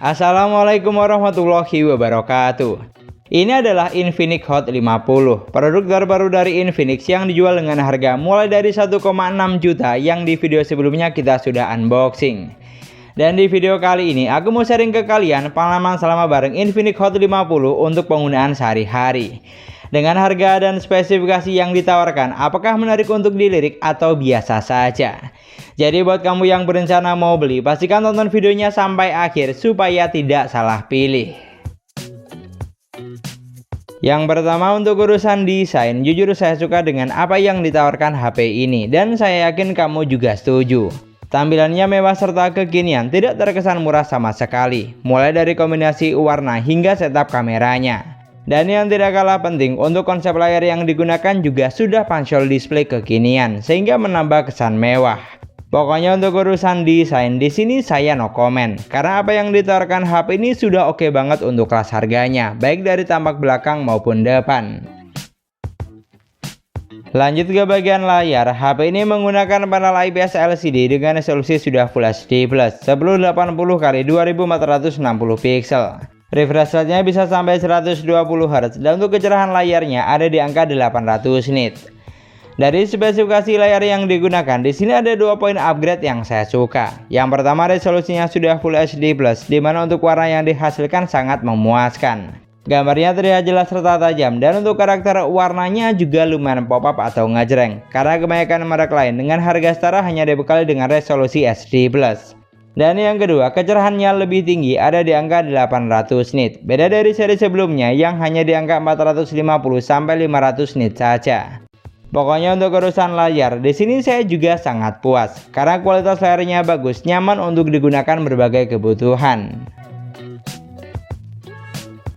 Assalamualaikum warahmatullahi wabarakatuh. Ini adalah Infinix Hot 50, produk terbaru dari Infinix yang dijual dengan harga mulai dari 1,6 juta yang di video sebelumnya kita sudah unboxing. Dan di video kali ini aku mau sharing ke kalian pengalaman selama bareng Infinix Hot 50 untuk penggunaan sehari-hari. Dengan harga dan spesifikasi yang ditawarkan, apakah menarik untuk dilirik atau biasa saja? Jadi buat kamu yang berencana mau beli, pastikan tonton videonya sampai akhir supaya tidak salah pilih. Yang pertama untuk urusan desain, jujur saya suka dengan apa yang ditawarkan HP ini dan saya yakin kamu juga setuju. Tampilannya mewah serta kekinian, tidak terkesan murah sama sekali, mulai dari kombinasi warna hingga setup kameranya. Dan yang tidak kalah penting, untuk konsep layar yang digunakan juga sudah pancol display kekinian sehingga menambah kesan mewah. Pokoknya untuk urusan desain di sini saya no comment, karena apa yang ditawarkan HP ini sudah oke banget untuk kelas harganya, baik dari tampak belakang maupun depan. Lanjut ke bagian layar, HP ini menggunakan panel IPS LCD dengan resolusi sudah Full HD+ 1080x2460 pixel. Refresh rate-nya bisa sampai 120 Hz dan untuk kecerahan layarnya ada di angka 800 nit. Dari spesifikasi layar yang digunakan, di sini ada 2 poin upgrade yang saya suka. Yang pertama, resolusinya sudah Full HD+, di mana untuk warna yang dihasilkan sangat memuaskan. Gambarnya terlihat jelas serta tajam, dan untuk karakter warnanya juga lumayan pop-up atau ngejreng, karena kebanyakan merek lain dengan harga setara hanya dibekali dengan resolusi HD+. Dan yang kedua, kecerahannya lebih tinggi, ada di angka 800 nit. Beda dari seri sebelumnya yang hanya di angka 450-500 nit saja. Pokoknya untuk urusan layar, di sini saya juga sangat puas karena kualitas layarnya bagus, nyaman untuk digunakan berbagai kebutuhan.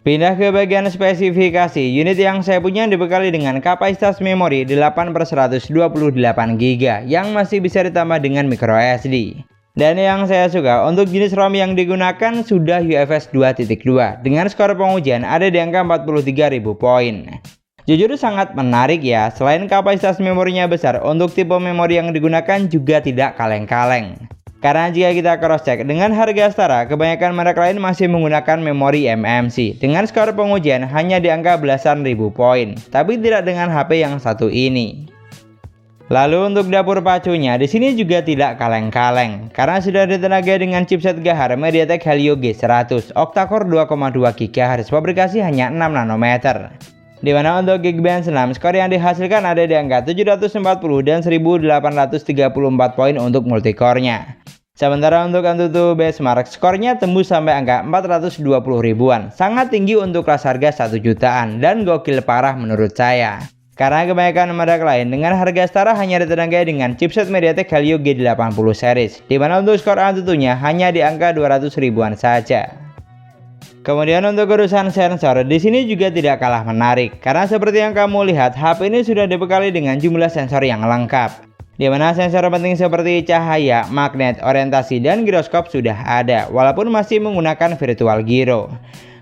Pindah ke bagian spesifikasi, unit yang saya punya dibekali dengan kapasitas memori 8/128 GB yang masih bisa ditambah dengan microSD. Dan yang saya suka, untuk jenis ROM yang digunakan sudah UFS 2.2 dengan skor pengujian ada di angka 43.000 poin. Jujur sangat menarik ya, selain kapasitas memorinya besar, untuk tipe memori yang digunakan juga tidak kaleng-kaleng. Karena jika kita cross check dengan harga setara, kebanyakan merek lain masih menggunakan memori MMC dengan skor pengujian hanya di angka belasan ribu poin, tapi tidak dengan HP yang satu ini. Lalu untuk dapur pacunya di sini juga tidak kaleng-kaleng karena sudah ditenagai dengan chipset Gahar MediaTek Helio G100 octa-core 2,2 GHz, fabrikasi hanya 6 nanometer. Di mana untuk Geekbench 6 skor yang dihasilkan ada di angka 740 dan 1834 poin untuk multicore-nya. Sementara untuk Antutu Benchmark skornya tembus sampai angka 420 ribuan, sangat tinggi untuk kelas harga 1 jutaan dan gokil parah menurut saya. Karena kebanyakan merek lain dengan harga setara hanya ditenagai dengan chipset MediaTek Helio G80 series, di mana untuk skor Antutunya hanya di angka 200 ribuan saja. Kemudian untuk urusan sensor, di sini juga tidak kalah menarik, karena seperti yang kamu lihat, HP ini sudah dibekali dengan jumlah sensor yang lengkap, di mana sensor penting seperti cahaya, magnet, orientasi, dan giroskop sudah ada, walaupun masih menggunakan virtual gyro.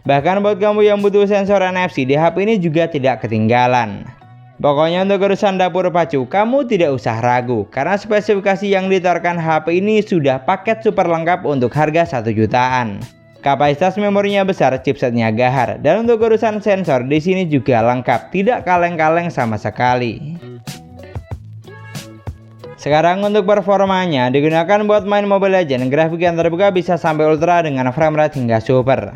Bahkan buat kamu yang butuh sensor NFC di HP ini juga tidak ketinggalan. Pokoknya untuk urusan dapur pacu, kamu tidak usah ragu karena spesifikasi yang ditawarkan HP ini sudah paket super lengkap untuk harga 1 jutaan. Kapasitas memorinya besar, chipsetnya Gahar, dan untuk urusan sensor di sini juga lengkap, tidak kaleng-kaleng sama sekali. Sekarang untuk performanya, digunakan buat main Mobile Legends, grafik yang terbuka bisa sampai ultra dengan frame rate hingga super.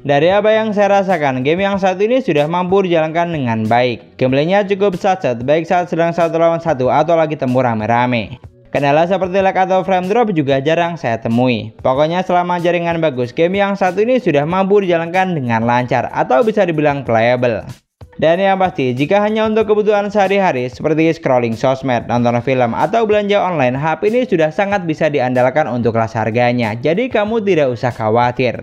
Dari apa yang saya rasakan, game yang satu ini sudah mampu dijalankan dengan baik. Gameplaynya cukup sat-sat, baik saat sedang 1 lawan 1 atau lagi tempur rame-rame. Kendala seperti lag atau frame drop juga jarang saya temui. Pokoknya selama jaringan bagus, game yang satu ini sudah mampu dijalankan dengan lancar atau bisa dibilang playable. Dan yang pasti, jika hanya untuk kebutuhan sehari-hari seperti scrolling sosmed, nonton film, atau belanja online, HP ini sudah sangat bisa diandalkan untuk kelas harganya. Jadi kamu tidak usah khawatir.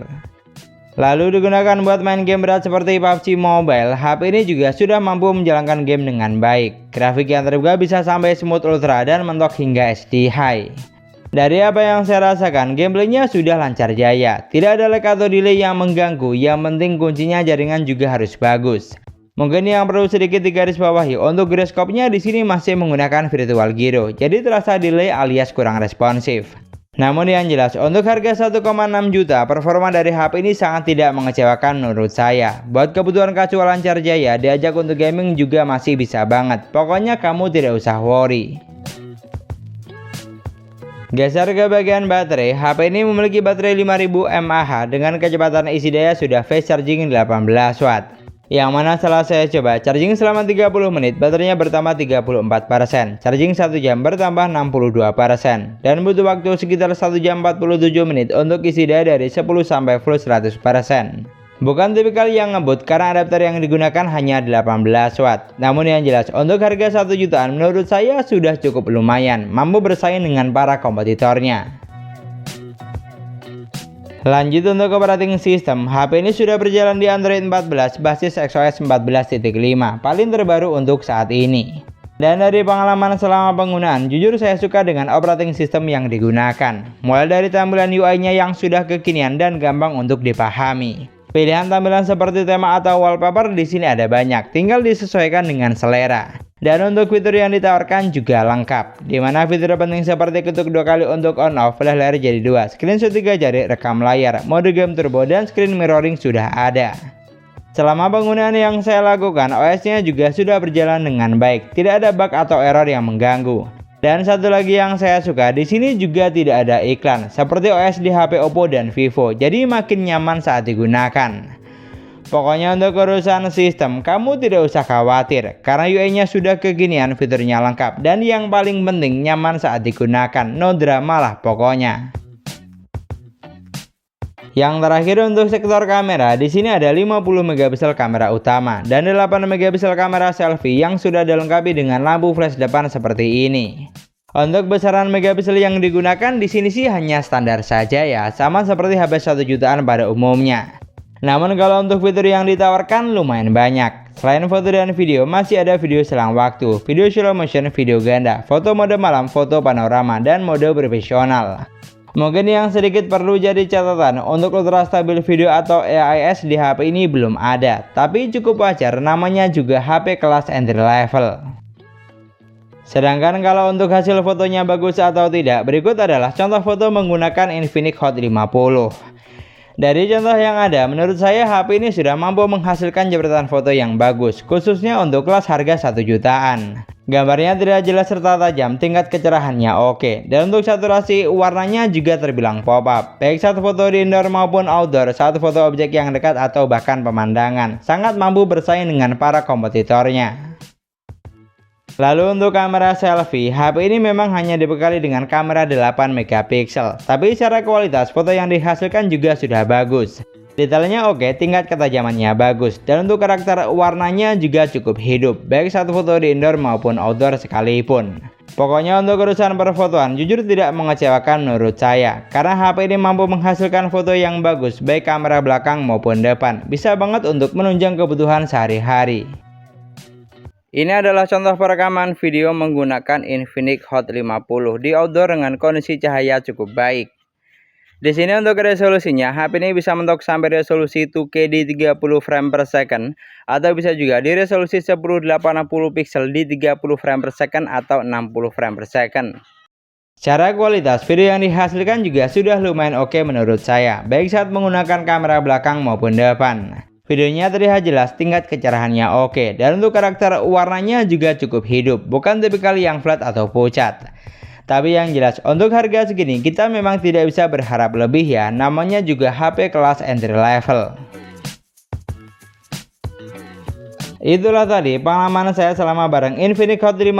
Lalu digunakan buat main game berat seperti PUBG Mobile, HP ini juga sudah mampu menjalankan game dengan baik. Grafik yang terbuka bisa sampai smooth ultra dan mentok hingga SD high. Dari apa yang saya rasakan, gameplaynya sudah lancar jaya. Tidak ada lag atau delay yang mengganggu, yang penting kuncinya jaringan juga harus bagus. Mungkin yang perlu sedikit digarisbawahi, untuk giroskopnya di sini masih menggunakan virtual gyro, jadi terasa delay alias kurang responsif. Namun yang jelas untuk harga 1,6 juta, performa dari HP ini sangat tidak mengecewakan menurut saya. Buat kebutuhan casual lancar jaya, diajak untuk gaming juga masih bisa banget. Pokoknya kamu tidak usah worry. Geser ke bagian baterai, HP ini memiliki baterai 5000 mAh dengan kecepatan isi daya sudah fast charging 18 watt. Yang mana setelah saya coba charging selama 30 menit, baterainya bertambah 34%, charging 1 jam bertambah 62%, dan butuh waktu sekitar 1 jam 47 menit untuk isi daya dari 10 sampai full 100%. Bukan tipikal yang ngebut karena adapter yang digunakan hanya 18 watt. Namun yang jelas untuk harga 1 jutaan menurut saya sudah cukup lumayan, mampu bersaing dengan para kompetitornya. Lanjut untuk operating system, HP ini sudah berjalan di Android 14 basis XOS 14.5, paling terbaru untuk saat ini. Dan dari pengalaman selama penggunaan, jujur saya suka dengan operating system yang digunakan. Mulai dari tampilan UI-nya yang sudah kekinian dan gampang untuk dipahami. Pilihan tampilan seperti tema atau wallpaper di sini ada banyak, tinggal disesuaikan dengan selera. Dan untuk fitur yang ditawarkan juga lengkap, dimana fitur penting seperti ketuk 2 kali untuk on off, flash layar jadi 2, screenshot 3 jari, rekam layar, mode game turbo, dan screen mirroring sudah ada. Selama penggunaan yang saya lakukan, OS-nya juga sudah berjalan dengan baik, tidak ada bug atau error yang mengganggu. Dan satu lagi yang saya suka, di sini juga tidak ada iklan, seperti OS di HP Oppo dan Vivo, jadi makin nyaman saat digunakan. Pokoknya untuk urusan sistem, kamu tidak usah khawatir, karena UI-nya sudah kekinian, fiturnya lengkap, dan yang paling penting nyaman saat digunakan, no drama lah pokoknya. Yang terakhir untuk sektor kamera, di sini ada 50 megapiksel kamera utama dan 8 megapiksel kamera selfie yang sudah dilengkapi dengan lampu flash depan seperti ini. Untuk besaran megapiksel yang digunakan di sini sih hanya standar saja ya, sama seperti HP 1 jutaan pada umumnya. Namun kalau untuk fitur yang ditawarkan lumayan banyak. Selain foto dan video, masih ada video selang waktu, video slow motion, video ganda, foto mode malam, foto panorama, dan mode profesional. Mungkin yang sedikit perlu jadi catatan, untuk ultra stabil video atau AIS di HP ini belum ada, tapi cukup wajar, namanya juga HP kelas entry level. Sedangkan kalau untuk hasil fotonya bagus atau tidak, berikut adalah contoh foto menggunakan Infinix Hot 50. Dari contoh yang ada, menurut saya HP ini sudah mampu menghasilkan jepretan foto yang bagus, khususnya untuk kelas harga 1 jutaan. Gambarnya tidak jelas serta tajam, tingkat kecerahannya oke, dan untuk saturasi warnanya juga terbilang pop up. Baik saat foto di indoor maupun outdoor, saat foto objek yang dekat atau bahkan pemandangan, sangat mampu bersaing dengan para kompetitornya. Lalu untuk kamera selfie, HP ini memang hanya dibekali dengan kamera 8 megapiksel, tapi secara kualitas foto yang dihasilkan juga sudah bagus. Detailnya oke, tingkat ketajamannya bagus, dan untuk karakter warnanya juga cukup hidup, baik saat foto di indoor maupun outdoor sekalipun. Pokoknya untuk urusan perfotoan jujur tidak mengecewakan menurut saya, karena HP ini mampu menghasilkan foto yang bagus, baik kamera belakang maupun depan, bisa banget untuk menunjang kebutuhan sehari-hari. Ini adalah contoh perekaman video menggunakan Infinix Hot 50 di outdoor dengan kondisi cahaya cukup baik. Di sini untuk resolusinya, HP ini bisa mentok sampai resolusi 2K di 30 frame per second, atau bisa juga di resolusi 1080 pixel di 30 frame per second atau 60 frame per second. Secara kualitas video yang dihasilkan juga sudah lumayan oke menurut saya, baik saat menggunakan kamera belakang maupun depan. Videonya terlihat jelas, tingkat kecerahannya oke, dan untuk karakter warnanya juga cukup hidup, bukan tipikal yang flat atau pucat. Tapi yang jelas untuk harga segini kita memang tidak bisa berharap lebih ya, namanya juga HP kelas entry level. Itulah tadi pengalaman saya selama bareng Infinix Hot 50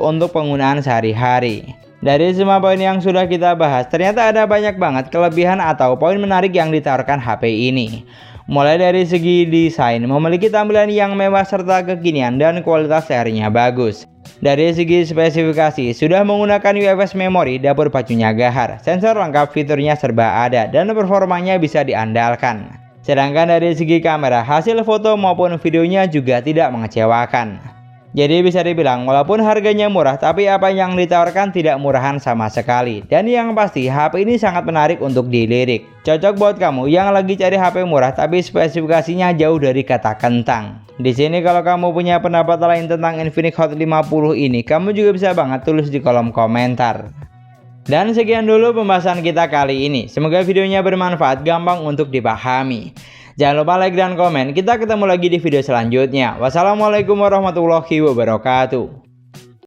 untuk penggunaan sehari-hari. Dari semua poin yang sudah kita bahas, ternyata ada banyak banget kelebihan atau poin menarik yang ditawarkan HP ini. Mulai dari segi desain, memiliki tampilan yang mewah serta kekinian dan kualitas layarnya bagus. Dari segi spesifikasi, sudah menggunakan UFS memori, dapur pacunya gahar, sensor lengkap, fiturnya serba ada, dan performanya bisa diandalkan. Sedangkan dari segi kamera, hasil foto maupun videonya juga tidak mengecewakan. Jadi bisa dibilang walaupun harganya murah, tapi apa yang ditawarkan tidak murahan sama sekali. Dan yang pasti HP ini sangat menarik untuk dilirik. Cocok buat kamu yang lagi cari HP murah tapi spesifikasinya jauh dari kata kentang. Di sini kalau kamu punya pendapat lain tentang Infinix Hot 50 ini, kamu juga bisa banget tulis di kolom komentar. Dan sekian dulu pembahasan kita kali ini. Semoga videonya bermanfaat, gampang untuk dipahami. Jangan lupa like dan komen. Kita ketemu lagi di video selanjutnya. Wassalamualaikum warahmatullahi wabarakatuh.